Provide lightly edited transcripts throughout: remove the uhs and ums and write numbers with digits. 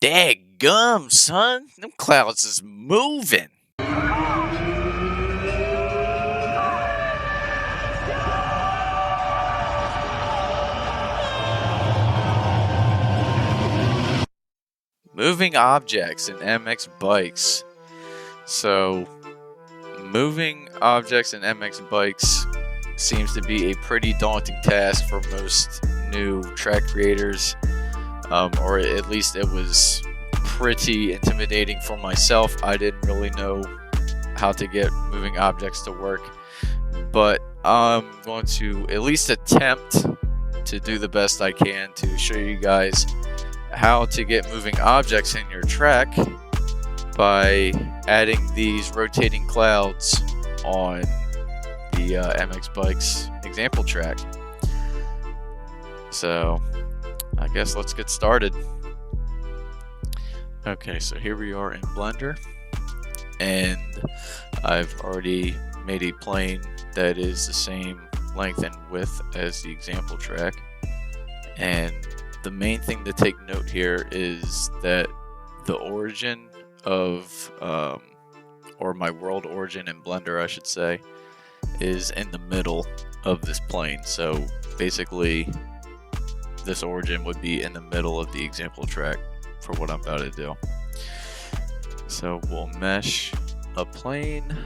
Dadgum, son. Them clouds is moving. Moving objects in MX bikes. So, moving objects in MX bikes seems to be a pretty daunting task for most new track creators, or at least it was pretty intimidating for myself. I didn't really know how to get moving objects to work, but I'm going to at least attempt to do the best I can to show you guys how to get moving objects in your track by adding these rotating clouds on the MX Bikes example track. So I guess let's get started. Okay, so here we are in Blender, and I've already made a plane that is the same length and width as the example track. And the main thing to take note here is that the origin of, or my world origin in Blender, I should say, is in the middle of this plane. So basically, this origin would be in the middle of the example track for what I'm about to do. So we'll mesh a plane.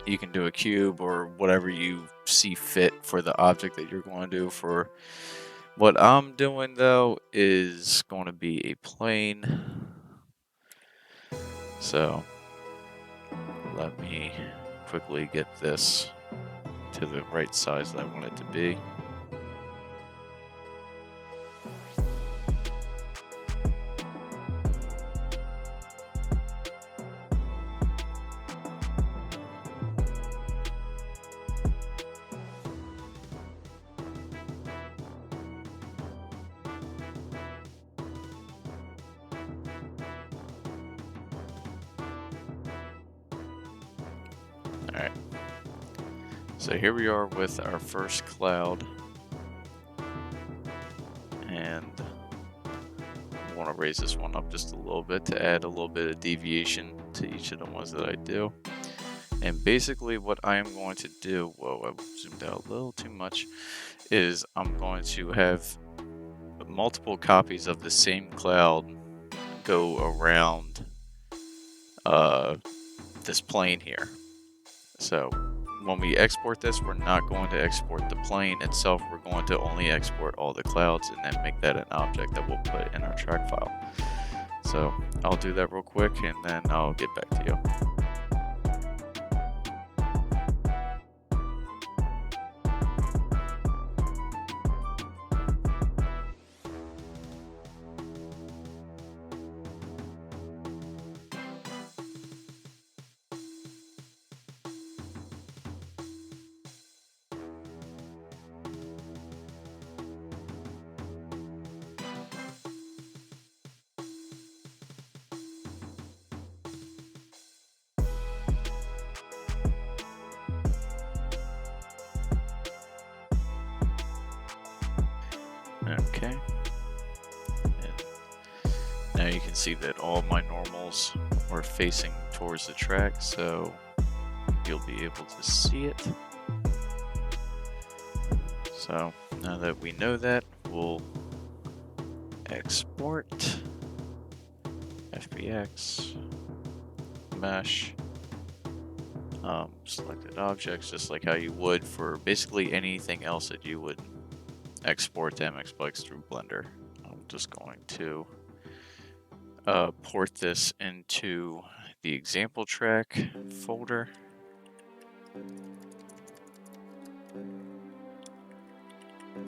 You can do a cube or whatever you see fit for the object that you're going to do. For what I'm doing though is going to be a plane. So let me quickly get this to the right size that I want it to be. Alright, so here we are with our first cloud, and I want to raise this one up just a little bit to add a little bit of deviation to each of the ones that I do. And basically what I am going to do, whoa, I zoomed out a little too much, is I'm going to have multiple copies of the same cloud go around this plane here. So when we export this, we're not going to export the plane itself. We're going to only export all the clouds and then make that an object that we'll put in our track file. So I'll do that real quick and then I'll get back to you. Okay. And now you can see that all my normals are facing towards the track, so you'll be able to see it. So now that we know that, we'll export FBX, mesh, selected objects, just like how you would for basically anything else that you would export to MX Bikes through Blender. I'm just going to port this into the example track folder.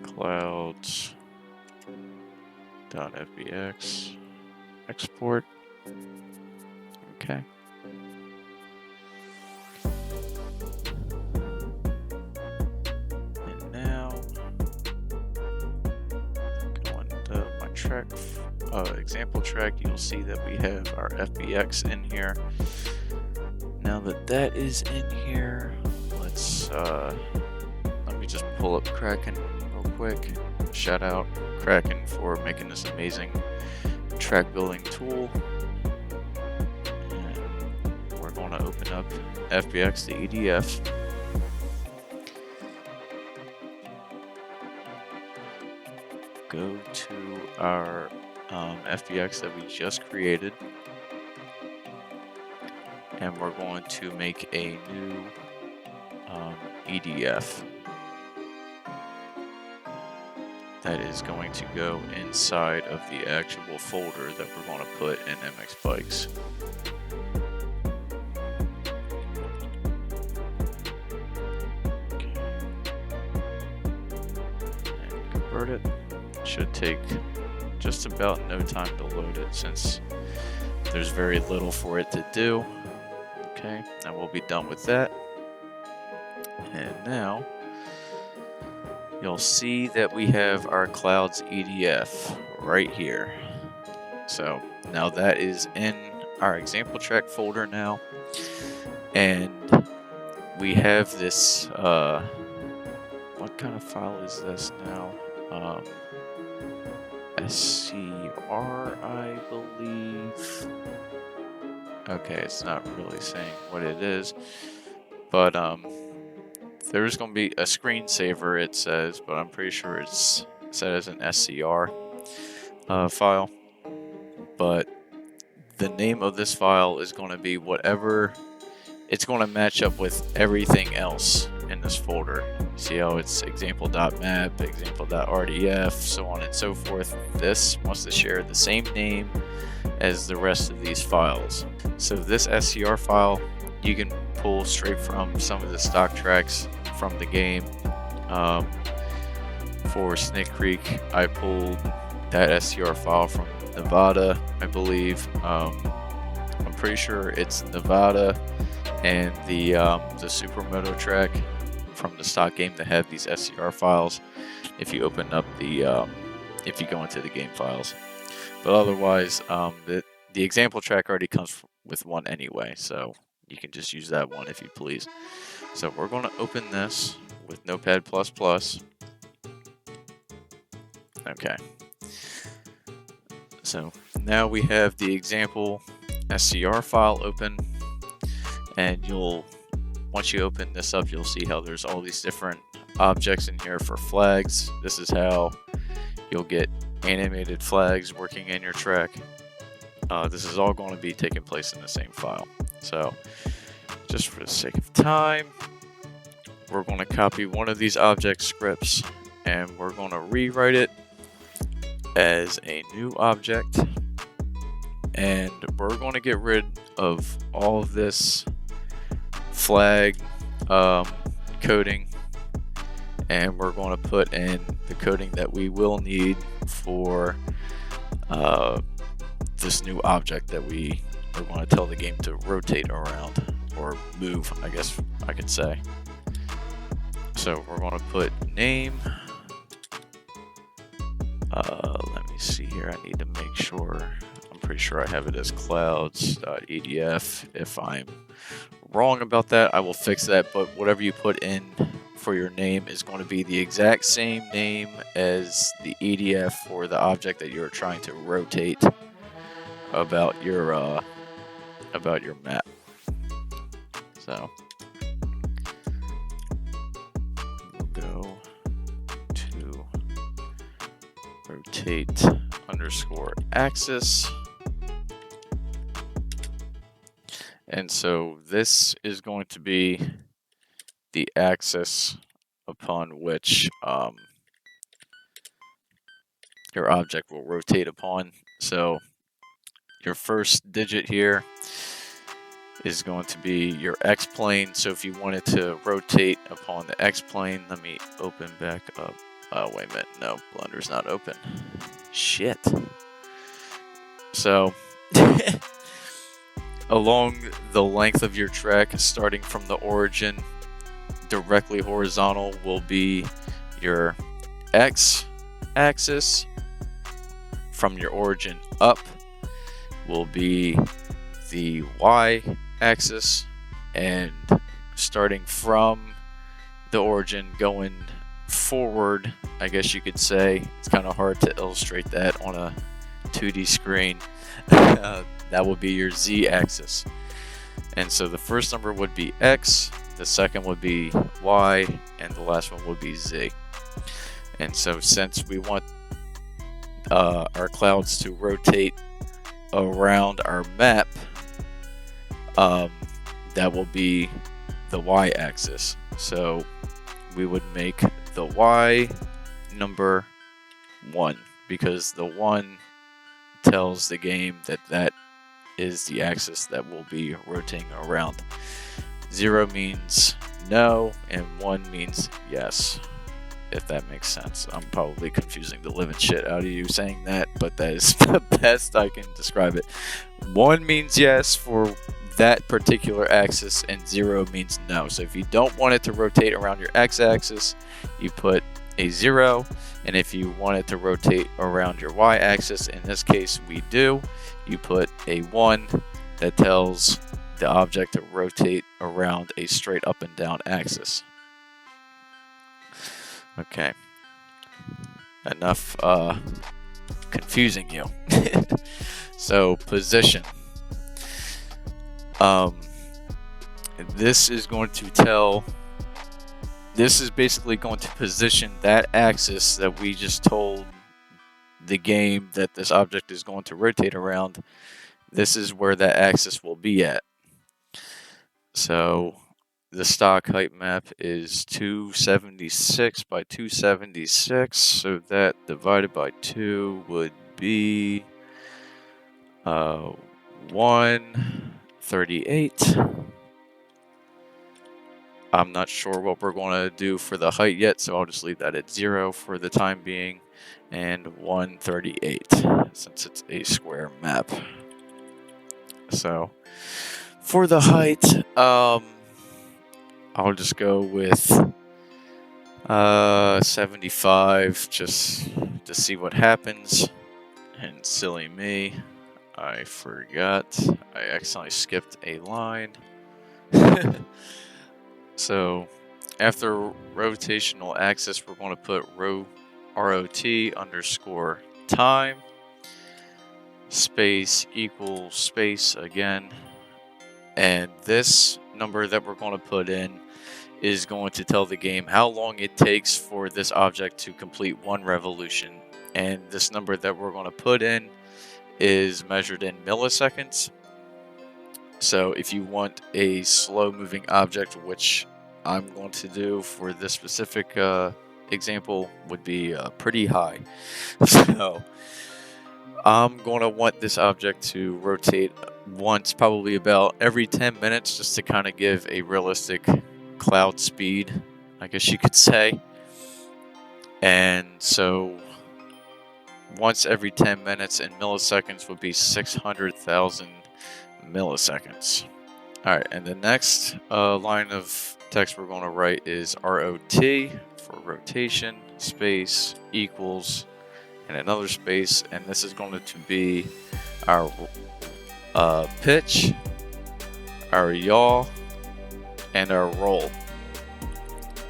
Clouds.fbx export. Okay. And now going to my track example track, you'll see that we have our FBX in here. Now that that is in here, let's let me just pull up Kraken real quick. Shout out Kraken for making this amazing track building tool, and we're going to open up FBX to EDF. Go to our FBX that we just created, and we're going to make a new EDF that is going to go inside of the actual folder that we're going to put in MX Bikes. Okay. And convert it. Should take just about no time to load it since there's very little for it to do. Okay, and we'll be done with that. And now you'll see that we have our Clouds EDF right here. So now that is in our example track folder now, and we have this what kind of file is this now? SCR, I believe. Okay, it's not really saying what it is, but there's going to be a screensaver, it says, but I'm pretty sure it's set as an SCR file. But the name of this file is going to be whatever, it's going to match up with everything else in this folder. See how it's example.map, example.rdf, so on and so forth. This wants to share the same name as the rest of these files. So this SCR file, you can pull straight from some of the stock tracks from the game. For Snake Creek, I pulled that SCR file from Nevada, I believe. I'm pretty sure it's Nevada and the Supermoto track from the stock game that have these SCR files. If you open up the, if you go into the game files, but otherwise, the example track already comes with one anyway, so you can just use that one if you please. So we're going to open this with Notepad++. Okay. So now we have the example SCR file open, and once you open this up, you'll see how there's all these different objects in here for flags. This is how you'll get animated flags working in your track. This is all going to be taking place in the same file. So just for the sake of time, we're going to copy one of these object scripts and we're going to rewrite it as a new object, and we're going to get rid of all of this flag coding, and we're going to put in the coding that we will need for this new object that we are going to tell the game to rotate around, or move, I guess I could say. So we're going to put name. Let me see here. I need to make sure. I'm pretty sure I have it as clouds.edf. If I'm wrong about that, I will fix that. But whatever you put in for your name is going to be the exact same name as the EDF for the object that you're trying to rotate about your map. So we'll go to rotate underscore axis. And so this is going to be the axis upon which your object will rotate upon. So your first digit here is going to be your X-plane. So if you wanted to rotate upon the X-plane, let me open back up. Oh, wait a minute. No, Blender's not open. Shit. So along the length of your track, starting from the origin, directly horizontal will be your X axis. From your origin up will be the Y axis, and starting from the origin going forward, I guess you could say, it's kind of hard to illustrate that on a 2D screen, that would be your z-axis. And so the first number would be x, the second would be y, and the last one would be z. And so since we want our clouds to rotate around our map, that will be the y-axis. So we would make the y number 1, because the 1 tells the game that that is the axis that will be rotating around. 0 means no, and 1 means yes, if that makes sense. I'm probably confusing the living shit out of you saying that, but that is the best I can describe it. 1 means yes for that particular axis, and 0 means no. So if you don't want it to rotate around your x-axis, you put a 0, and if you want it to rotate around your y-axis, in this case we do, you put a 1 that tells the object to rotate around a straight up and down axis. Okay, enough confusing you. So position. This is going to tell, this is basically going to position that axis that we just told the game that this object is going to rotate around. This is where that axis will be at. So the stock height map is 276 by 276, so that divided by 2 would be 138. I'm not sure what we're going to do for the height yet, so I'll just leave that at 0 for the time being, and 138 since it's a square map. So for the height, I'll just go with 75 just to see what happens. And silly me, I forgot. I accidentally skipped a line. So after rotational axis, we're going to put ROT underscore time space equals space again. And this number that we're going to put in is going to tell the game how long it takes for this object to complete 1 revolution. And this number that we're going to put in is measured in milliseconds. So if you want a slow moving object, which I'm going to do for this specific example, would be pretty high. So I'm going to want this object to rotate once, probably about every 10 minutes, just to kind of give a realistic cloud speed, I guess you could say. And so once every 10 minutes in milliseconds would be 600,000 milliseconds. Alright, and the next line of text we're going to write is ROT for rotation space equals and another space, and this is going to be our pitch, our yaw, and our roll.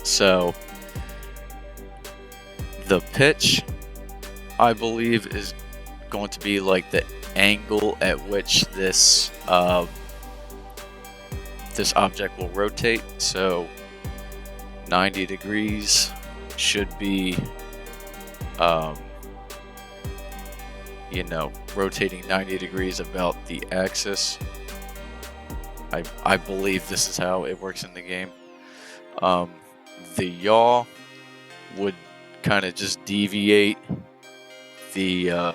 So the pitch, I believe, is going to be like the angle at which this this object will rotate. So 90 degrees should be you know, rotating 90 degrees about the axis. I believe this is how it works in the game. The yaw would kind of just deviate the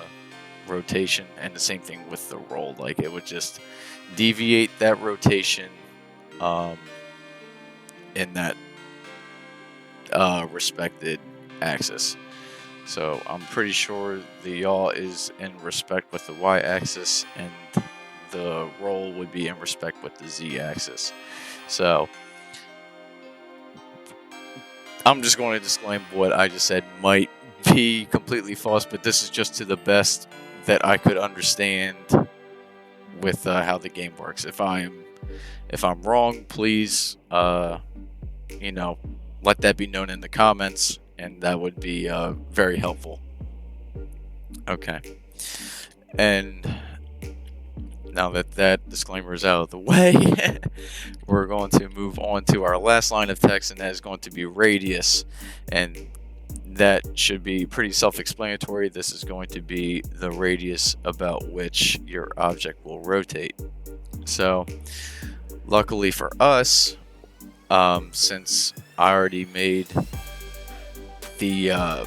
rotation, and the same thing with the roll. Like, it would just deviate that rotation in that respected axis. So I'm pretty sure the yaw is in respect with the y-axis, and the roll would be in respect with the z-axis. So I'm just going to disclaim what I just said might be completely false, but this is just to the best that I could understand with how the game works. If I'm wrong, please you know, let that be known in the comments, and that would be very helpful. Okay. And now that that disclaimer is out of the way, we're going to move on to our last line of text, and that is going to be radius. And that should be pretty self-explanatory. This is going to be the radius about which your object will rotate. So luckily for us, since I already made the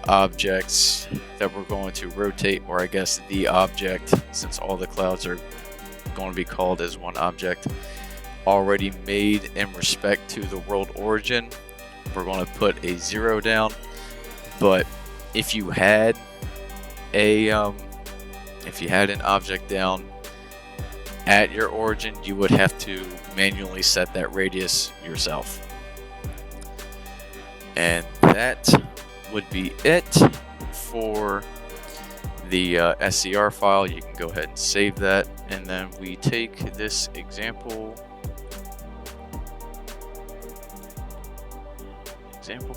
objects that we're going to rotate, or I guess the object, since all the clouds are going to be called as one object, already made in respect to the world origin, we're going to put a 0 down. But if you had an object down at your origin, you would have to manually set that radius yourself. And that would be it for the SCR file. You can go ahead and save that, and then we take this example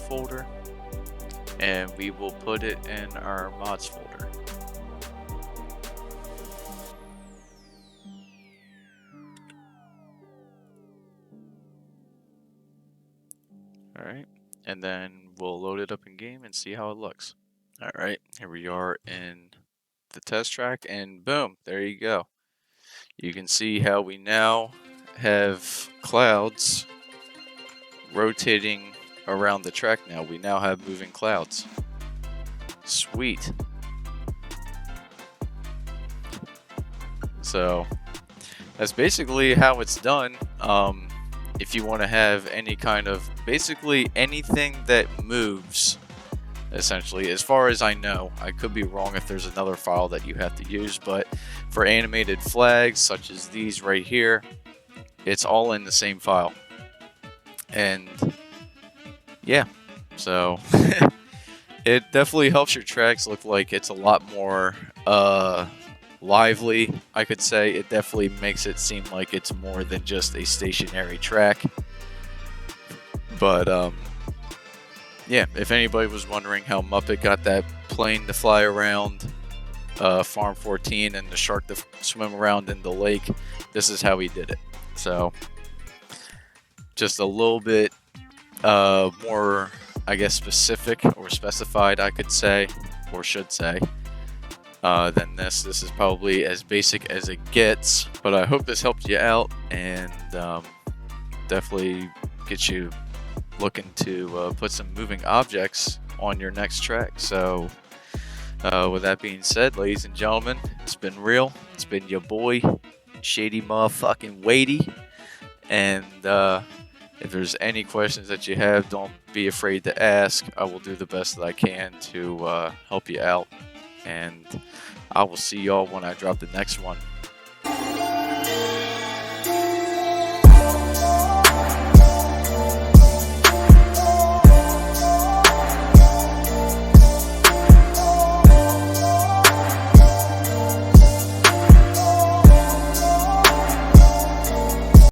folder and we will put it in our mods folder. Alright, and then we'll load it up in game and see how it looks. Alright, here we are in the test track, and boom, there you go. You can see how we now have clouds rotating around the track now. We now have moving clouds. Sweet. So that's basically how it's done. If you want to have any kind of, basically anything that moves, essentially, as far as I know, I could be wrong if there's another file that you have to use, but for animated flags such as these right here, it's all in the same file. And yeah, so it definitely helps your tracks look like it's a lot more lively, I could say. It definitely makes it seem like it's more than just a stationary track. But yeah, if anybody was wondering how Muppet got that plane to fly around Farm 14 and the shark to swim around in the lake, this is how he did it. So just a little bit more, I guess, specific or specified, I could say, or should say, than this. This is probably as basic as it gets, but I hope this helped you out, and definitely get you looking to put some moving objects on your next track. So with that being said, ladies and gentlemen, it's been real. It's been your boy, Shady Motherfucking Wadey, and if there's any questions that you have, don't be afraid to ask. I will do the best that I can to help you out. And I will see y'all when I drop the next one.